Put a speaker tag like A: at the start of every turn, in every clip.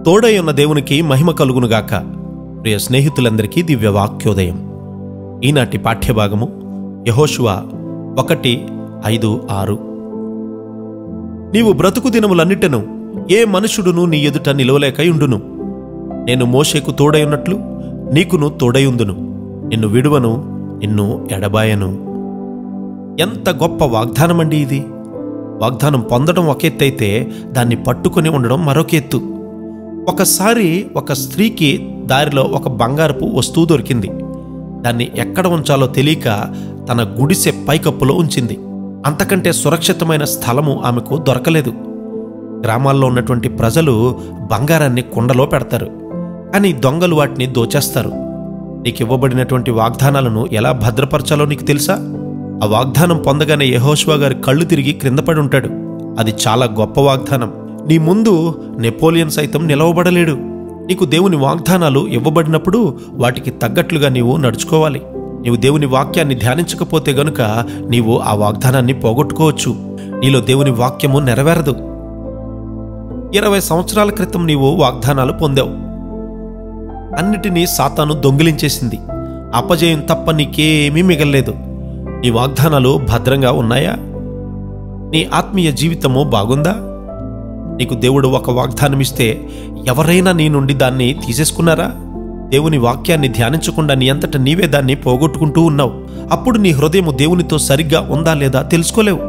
A: తోడై ఉన్న దేవునికి మహిమ కలుగునుగాక. ప్రియ స్నేహితులందరికీ దివ్య వాక్యోదయం. ఈనాటి పాఠ్యభాగము యెహోషువ 1:5-6. నీవు బ్రతుకు దినములన్నిటను ఏ మనుషుడును నీ ఎదుట నిలవలేకయుండును. నేను మోషేకు తోడైయున్నట్లు నీకును తోడైయుందును. నిన్ను విడువను, నిన్ను ఎడబాయను. ఎంత గొప్ప వాగ్దానమండి ఇది! వాగ్దానం పొందడం ఒక ఎత్తైతే దాన్ని పట్టుకుని ఉండడం మరొక ఎత్తు. ఒకసారి ఒక స్త్రీకి దారిలో ఒక బంగారపు వస్తువు దొరికింది. దాన్ని ఎక్కడ ఉంచాలో తెలియక తన గుడిసె పైకప్పులో ఉంచింది. అంతకంటే సురక్షితమైన స్థలము ఆమెకు దొరకలేదు. గ్రామాల్లో ఉన్నటువంటి ప్రజలు బంగారాన్ని కుండలో పెడతారు, కానీ దొంగలు వాటిని దోచేస్తారు. నీకు ఇవ్వబడినటువంటి వాగ్దానాలను ఎలా భద్రపరచాలో నీకు తెలుసా? ఆ వాగ్దానం పొందగానే యెహోషువ గారి కళ్ళు తిరిగి క్రింద పడి ఉంటాడు. అది చాలా గొప్ప వాగ్దానం. నీ ముందు నెపోలియన్ సైతం నిలవబడలేడు. నీకు దేవుని వాగ్దానాలు ఇవ్వబడినప్పుడు వాటికి తగ్గట్లుగా నీవు నడుచుకోవాలి. నీవు దేవుని వాక్యాన్ని ధ్యానించకపోతే గనుక నీవు ఆ వాగ్దానాన్ని పోగొట్టుకోవచ్చు. నీలో దేవుని వాక్యము నెరవేరదు. 20 సంవత్సరాల క్రితం నీవు వాగ్దానాలు పొందావు. అన్నిటినీ సాతాను దొంగిలించేసింది. అపజయం తప్ప నీకేమీ మిగల్లేదు. నీ వాగ్దానాలు భద్రంగా ఉన్నాయా? నీ ఆత్మీయ జీవితము బాగుందా? నీకు దేవుడు ఒక వాగ్దానమిస్తే ఎవరైనా నీ నుండి దాన్ని తీసేసుకున్నారా? దేవుని వాక్యాన్ని ధ్యానించకుండా నీ అంతట నీవే దాన్ని పోగొట్టుకుంటూ ఉన్నావు. అప్పుడు నీ హృదయము దేవునితో సరిగ్గా ఉందా లేదా తెలుసుకోలేవు.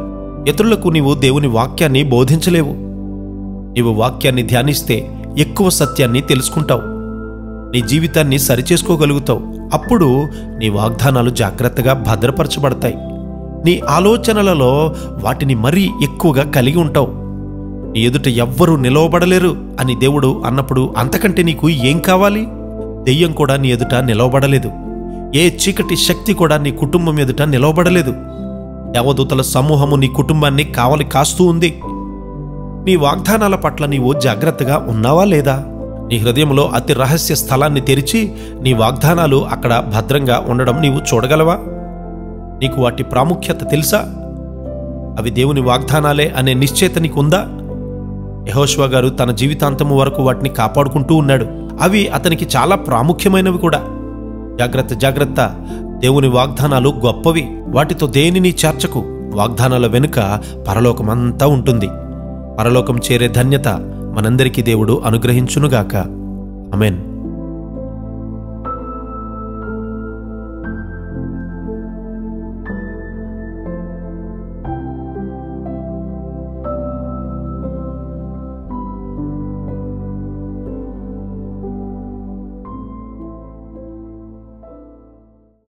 A: ఇతరులకు నీవు దేవుని వాక్యాన్ని బోధించలేవు. నీవు వాక్యాన్ని ధ్యానిస్తే ఎక్కువ సత్యాన్ని తెలుసుకుంటావు. నీ జీవితాన్ని సరిచేసుకోగలుగుతావు. అప్పుడు నీ వాగ్దానాలు జాగ్రత్తగా భద్రపరచబడతాయి. నీ ఆలోచనలలో వాటిని మరీ ఎక్కువగా కలిగి ఉంటావు. నీ ఎదుట ఎవ్వరూ నిలవబడలేరు అని దేవుడు అన్నప్పుడు అంతకంటే నీకు ఏం కావాలి? దెయ్యం కూడా నీ ఎదుట నిలవబడలేదు. ఏ చీకటి శక్తి కూడా నీ కుటుంబం ఎదుట నిలవబడలేదు. దేవదూతల సమూహము నీ కుటుంబాన్ని కావలి కాస్తూ ఉంది. నీ వాగ్దానాల పట్ల నీవు జాగ్రత్తగా ఉన్నావా లేదా? నీ హృదయంలో అతి రహస్య స్థలాన్ని తెరిచి నీ వాగ్దానాలు అక్కడ భద్రంగా ఉండడం నీవు చూడగలవా? నీకు వాటి ప్రాముఖ్యత తెలుసా? అవి దేవుని వాగ్దానాలే అనే నిశ్చయిత నీకుందా? యెహోషువ గారు తన జీవితాంతము వరకు వాటిని కాపాడుకుంటూ ఉన్నాడు. అవి అతనికి చాలా ప్రాముఖ్యమైనవి కూడా. జాగ్రత్త జాగ్రత్త, దేవుని వాగ్దానాలు గొప్పవి. వాటితో దేనిని చేర్చకు. వాగ్దానాల వెనుక పరలోకమంతా ఉంటుంది. పరలోకం చేరే ధన్యత మనందరికీ దేవుడు అనుగ్రహించునుగాక. ఆమేన్.